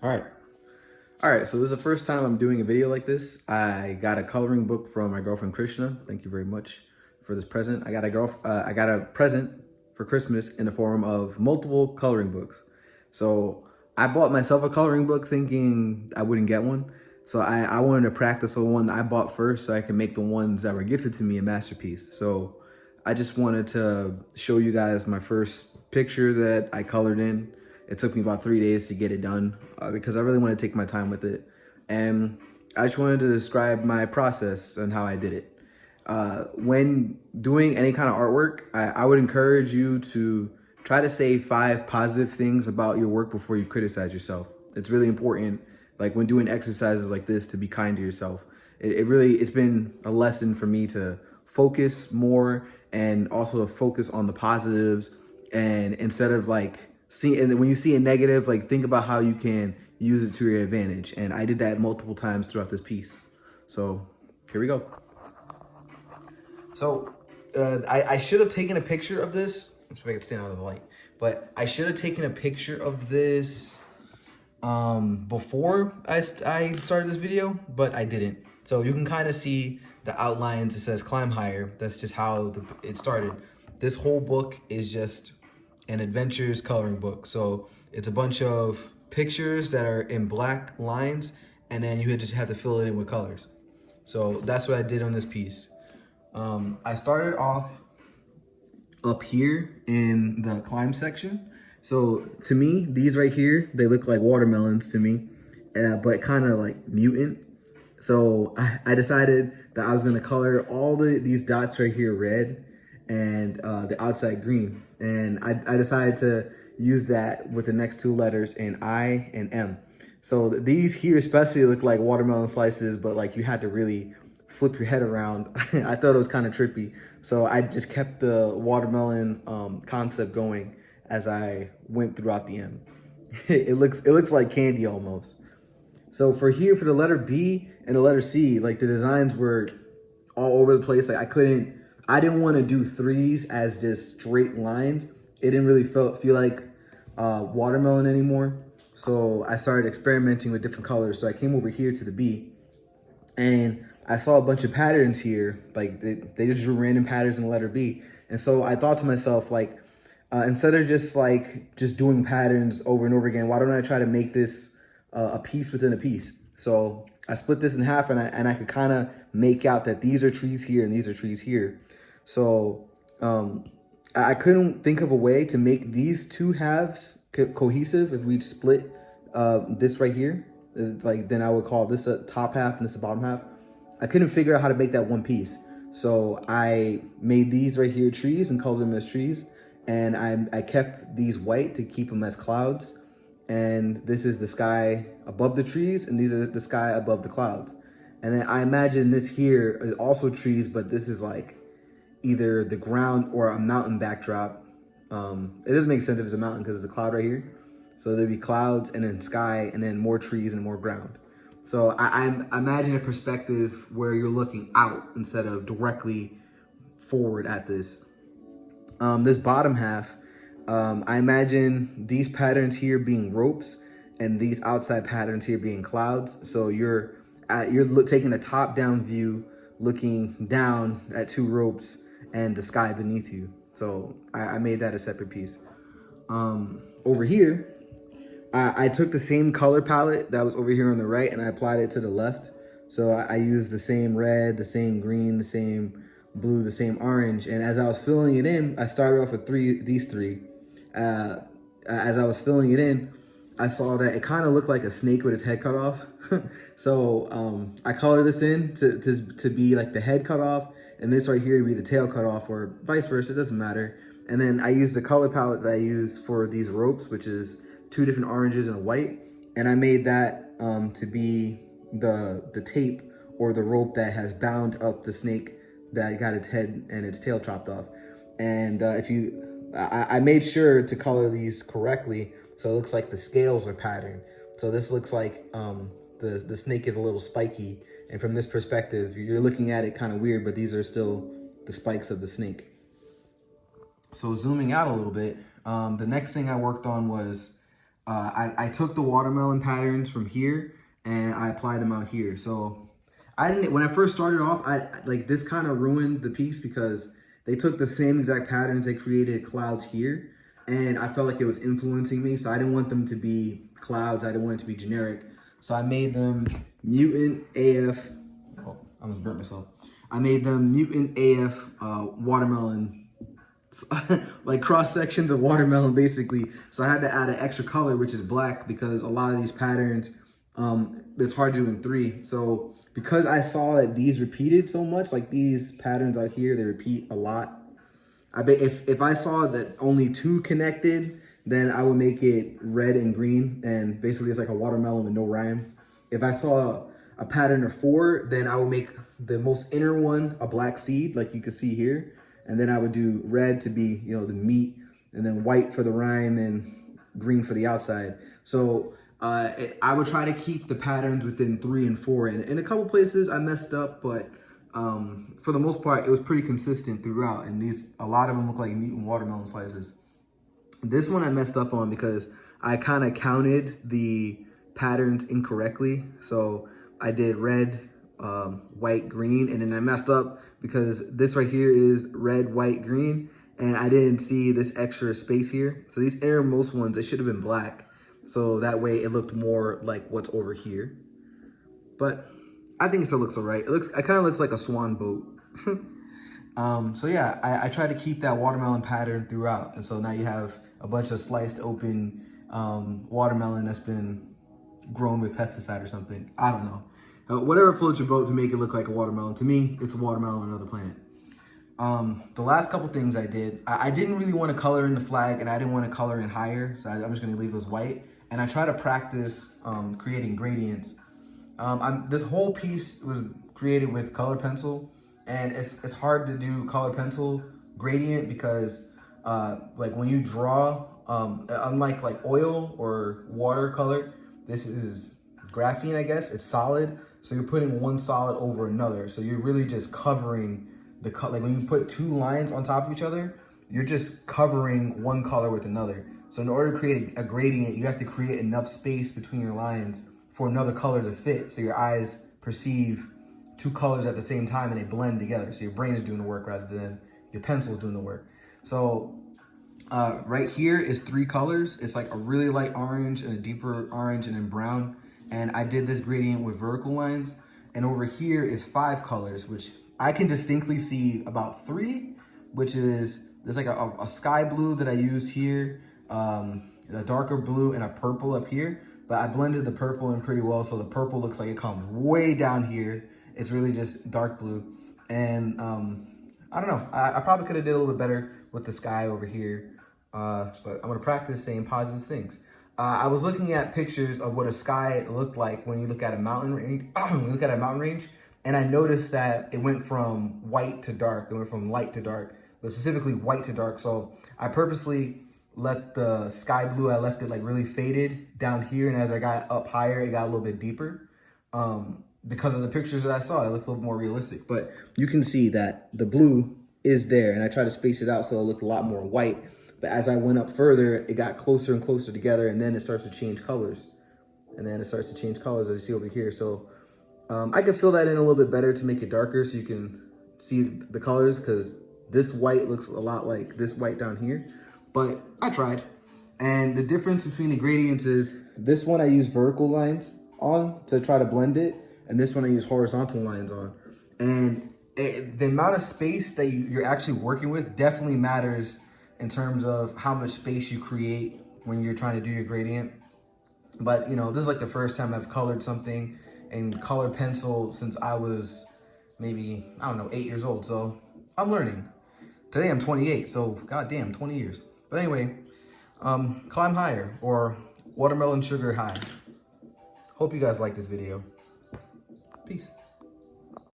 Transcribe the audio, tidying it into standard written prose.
All right. All right, so this is the first time I'm doing a video like this. I got a coloring book from my girlfriend Krishna. Thank you very much for this present. I got a present for Christmas in the form of multiple coloring books. So I bought myself a coloring book thinking I wouldn't get one. So I wanted to practice the one I bought first so I can make the ones that were gifted to me a masterpiece. So I just wanted to show you guys my first picture that I colored in. It took me about 3 days to get it done because I really want to take my time with it. And I just wanted to describe my process and how I did it. When doing any kind of artwork, I would encourage you to try to say 5 positive things about your work before you criticize yourself. It's really important, like when doing exercises like this, to be kind to yourself. It's been a lesson for me to focus more and also to focus on the positives, and instead of like and when you see a negative, like think about how you can use it to your advantage. And I did that multiple times throughout this piece. So here we go. So I should have taken a picture of this. Let's make it stand out of the light. But I should have taken a picture of this before I started this video, but I didn't. So you can kind of see the outlines. It says climb higher. That's just how it started. This whole book is just an adventures coloring book. So it's a bunch of pictures that are in black lines, and then you just have to fill it in with colors. So that's what I did on this piece. I started off up here in the climb section. So to me, these right here, they look like watermelons to me, but kind of like mutant. So I decided that I was gonna color all these dots right here red and the outside green. And I decided to use that with the next 2 letters in I and M. So these here especially look like watermelon slices, but like you had to really flip your head around. I thought it was kind of trippy. So I just kept the watermelon concept going as I went throughout the M. It looks like candy almost. So for the letter B and the letter C, like the designs were all over the place. Like I didn't want to do 3s as just straight lines. It didn't really feel like watermelon anymore. So I started experimenting with different colors. So I came over here to the B, and I saw a bunch of patterns here. Like they just drew random patterns in the letter B. And so I thought to myself, like, instead of just doing patterns over and over again, why don't I try to make this a piece within a piece? So I split this in half, and I could kind of make out that these are trees here and these are trees here. So I couldn't think of a way to make these 2 halves cohesive. If we split this right here, like then I would call this a top half and this a bottom half. I couldn't figure out how to make that one piece. So I made these right here trees and colored them as trees. And I kept these white to keep them as clouds. And this is the sky above the trees, and these are the sky above the clouds. And then I imagine this here is also trees, but this is like either the ground or a mountain backdrop. It doesn't make sense if it's a mountain because it's a cloud right here. So there'd be clouds and then sky and then more trees and more ground. So I imagine a perspective where you're looking out instead of directly forward at this. This bottom half, I imagine these patterns here being ropes and these outside patterns here being clouds. So you're taking a top-down view, looking down at 2 ropes and the sky beneath you. So I made that a separate piece. Over here, I took the same color palette that was over here on the right and I applied it to the left. So I used the same red, the same green, the same blue, the same orange. And as I was filling it in, I started off with these three. As I was filling it in, I saw that it kind of looked like a snake with its head cut off. So I colored this in to be like the head cut off, and this right here to be the tail cut off, or vice versa, it doesn't matter. And then I used the color palette that I use for these ropes, which is 2 different oranges and a white. And I made that to be the tape or the rope that has bound up the snake that got its head and its tail chopped off. And I made sure to color these correctly so it looks like the scales are patterned. So this looks like the snake is a little spiky, and from this perspective, you're looking at it kind of weird, but these are still the spikes of the snake. So zooming out a little bit, the next thing I worked on was I took the watermelon patterns from here and I applied them out here. So when I first started off, like this kind of ruined the piece because they took the same exact patterns, they created clouds here, and I felt like it was influencing me. So I didn't want them to be clouds, I didn't want it to be generic. So I made them Mutant AF, oh, I almost burnt myself. I made them Mutant AF watermelon, like cross sections of watermelon basically. So I had to add an extra color, which is black, because a lot of these patterns, it's hard to do in 3. So because I saw that these repeated so much, like these patterns out here, they repeat a lot. I bet if I saw that only 2 connected, then I would make it red and green, and basically it's like a watermelon with no rhyme. If I saw a pattern of 4, then I would make the most inner one a black seed, like you can see here. And then I would do red to be, you know, the meat, and then white for the rhyme and green for the outside. So I would try to keep the patterns within 3 and 4. And in a couple places I messed up, but for the most part, it was pretty consistent throughout. And a lot of them look like Mutant watermelon slices. This one I messed up on because I kind of counted the patterns incorrectly. So I did red, white, green, and then I messed up because this right here is red, white, green, and I didn't see this extra space here. So these innermost ones, they should have been black, so that way it looked more like what's over here. But I think it still looks all right. It kind of looks like a swan boat. So yeah, I try to keep that watermelon pattern throughout, and so now you have a bunch of sliced open watermelon that's been grown with pesticide or something. I don't know. Whatever floats your boat to make it look like a watermelon. To me, it's a watermelon on another planet. The last couple things I did, I didn't really want to color in the flag, and I didn't want to color in higher, so I'm just going to leave those white. And I try to practice creating gradients. This whole piece was created with color pencil, and it's hard to do color pencil gradient because like when you draw, unlike like oil or watercolor, this is graphene, I guess. It's solid. So you're putting one solid over another. So you're really just covering the color. Like when you put 2 lines on top of each other, you're just covering one color with another. So in order to create a gradient, you have to create enough space between your lines for another color to fit. So your eyes perceive 2 colors at the same time and they blend together. So your brain is doing the work rather than your pencil is doing the work. So right here is 3 colors. It's like a really light orange and a deeper orange and then brown. And I did this gradient with vertical lines. And over here is 5 colors, which I can distinctly see about 3, which is, there's like a sky blue that I use here, a darker blue and a purple up here. But I blended the purple in pretty well, so the purple looks like it comes way down here. It's really just dark blue. And I don't know, I probably could have did a little bit better with the sky over here, but I'm gonna practice saying positive things. I was looking at pictures of what a sky looked like when you look at a mountain range, and I noticed that it went from white to dark. It went from light to dark, but specifically white to dark. So I purposely let the sky blue, I left it like really faded down here, and as I got up higher, it got a little bit deeper. Because of the pictures that I saw, it looked a little more realistic. But you can see that the blue is there, and I tried to space it out so it looked a lot more white. But as I went up further, it got closer and closer together, and then it starts to change colors. And then it starts to change colors, as you see over here. So I can fill that in a little bit better to make it darker so you can see the colors, because this white looks a lot like this white down here. But I tried. And the difference between the gradients is this one I use vertical lines on to try to blend it, and this one I use horizontal lines on. And the amount of space that you're actually working with definitely matters in terms of how much space you create when you're trying to do your gradient. But you know, this is like the first time I've colored something in color pencil since I was maybe, I don't know, 8 years old. So I'm learning. Today I'm 28, so goddamn, 20 years. But anyway, climb higher, or watermelon sugar high. Hope you guys like this video. Peace.